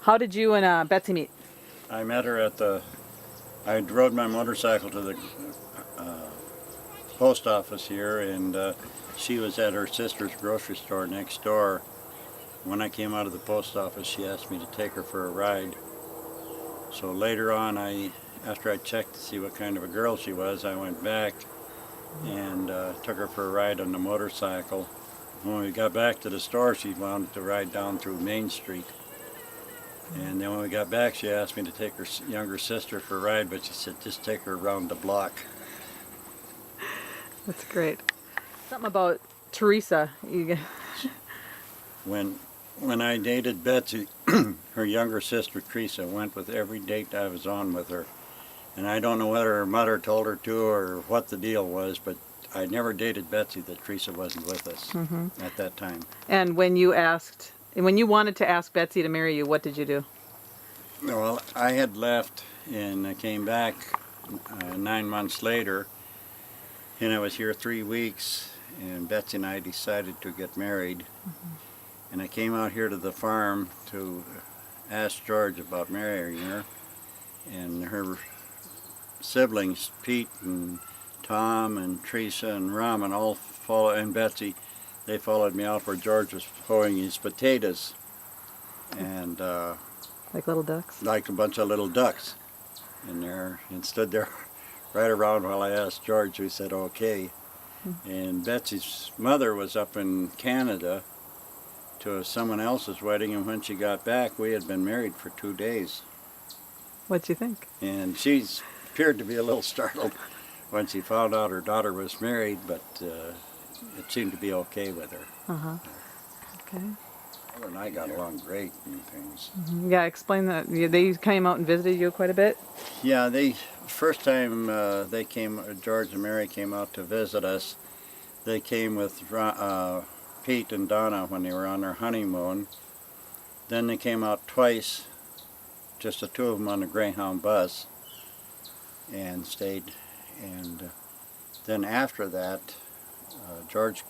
How did you and Betsy meet? I met her at I rode my motorcycle to the uh, post office here, and she was at her sister's grocery store next door. When I came out of the post office, she asked me to take her for a ride. So later on, after I checked to see what kind of a girl she was, I went back and took her for a ride on the motorcycle. When we got back to the store, she wanted to ride down through Main Street. And then when we got back, she asked me to take her younger sister for a ride, but she said, just take her around the block. That's great. Something about Teresa. When I dated Betsy, her younger sister Teresa went with every date I was on with her. And I don't know whether her mother told her to or what the deal was, but I never dated Betsy that Teresa wasn't with us at that time. And when you wanted to ask Betsy to marry you, what did you do? Well, I had left and I came back 9 months later, and I was here 3 weeks, and Betsy and I decided to get married. And I came out here to the farm to ask George about marrying her, and her siblings, Pete and Tom and Teresa and Ram, and Betsy, they followed me out where George was hoeing his potatoes, and Like little ducks? like a bunch of little ducks in there, and stood there right around while I asked George, who said okay. And Betsy's mother was up in Canada to someone else's wedding, and when she got back, we had been married for 2 days. What'd you think? And she appeared to be a little startled when she found out her daughter was married, but it seemed to be okay with her. Okay. Her and I got along great and things. Yeah, explain that. They came out and visited you quite a bit? Yeah, first time they came, George and Mary came out to visit us, they came with Pete and Donna when they were on their honeymoon. Then they came out twice, just the two of them on the Greyhound bus, and stayed. And then after that,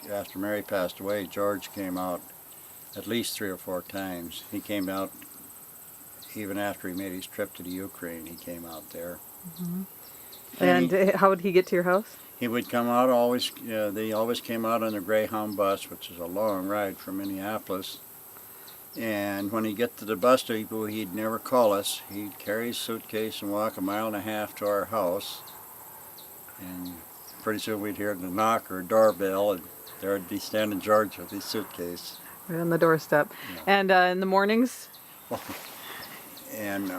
after Mary passed away, George came out at least 3 or 4 times. He came out even after he made his trip to the Ukraine. He came out there. And how would he get to your house? He would come out always. They always came out on the Greyhound bus, which is a long ride from Minneapolis. And when he'd get to the bus depot, he'd never call us. He'd carry his suitcase and walk 1.5 miles to our house. And pretty soon we'd hear the knock or doorbell, and there would be standing George with his suitcase. Right on the doorstep. Yeah. And in the mornings? And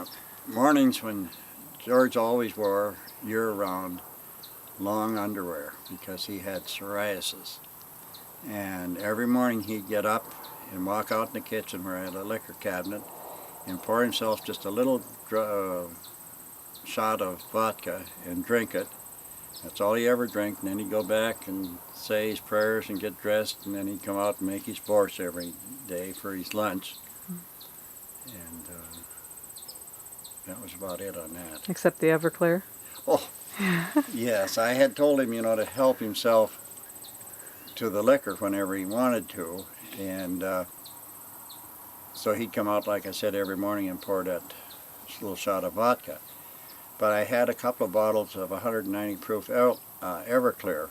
mornings, when George always wore year-round long underwear because he had psoriasis. And every morning he'd get up and walk out in the kitchen where I had a liquor cabinet and pour himself just a little shot of vodka and drink it. That's all he ever drank. And then he'd go back and say his prayers and get dressed, and then he'd come out and make his borscht every day for his lunch. And that was about it on that. Except the Everclear? Oh, yes. I had told him, to help himself to the liquor whenever he wanted to. And so he'd come out, like I said, every morning and pour that little shot of vodka. But I had a couple of bottles of 190 proof Everclear.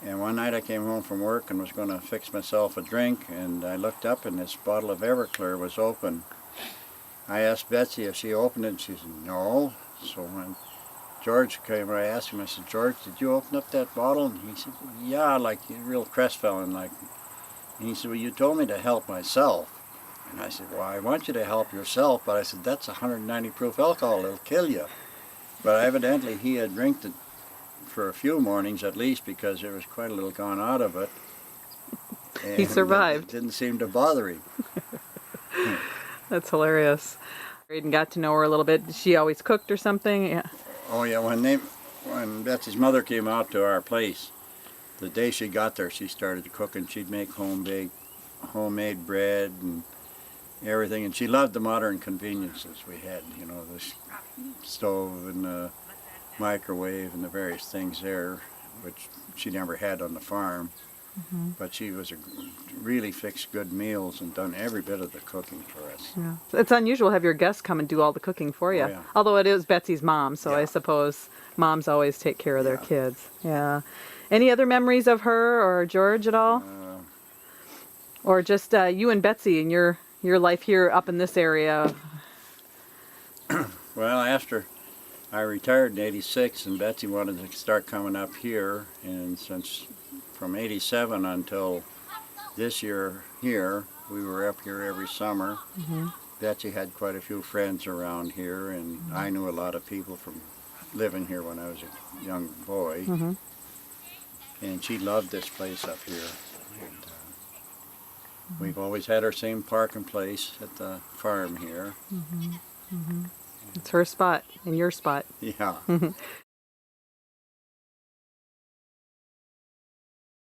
And one night I came home from work and was going to fix myself a drink, and I looked up and this bottle of Everclear was open. I asked Betsy if she opened it, and she said no. So when George came, I asked him, I said, George, did you open up that bottle? And he said, yeah, like real crestfallen. And he said, well, you told me to help myself. And I said, well, I want you to help yourself, but I said, that's 190 proof alcohol, it'll kill you. But evidently he had drank it for a few mornings at least, because there was quite a little gone out of it. And He survived. It didn't seem to bother him. That's hilarious. And got to know her a little bit. She always cooked or something? Yeah. Oh yeah, when Betsy's mother came out to our place, the day she got there, she started cooking. She'd make homemade bread and everything, and she loved the modern conveniences we had, the stove and the microwave and the various things there, which she never had on the farm. But she was really fixed good meals and done every bit of the cooking for us. Yeah. It's unusual to have your guests come and do all the cooking for you. Oh, yeah. Although it is Betsy's mom, so I Yeah. suppose moms always take care of their Yeah. kids. Yeah. Any other memories of her or George at all? Or just you and Betsy and your life here up in this area? Well, after I retired in '86 and Betsy wanted to start coming up here, and since from '87 until this year here, we were up here every summer. Betsy had quite a few friends around here, and I knew a lot of people from living here when I was a young boy. And she loved this place up here. And, we've always had our same parking place at the farm here. It's her spot and your spot. Yeah.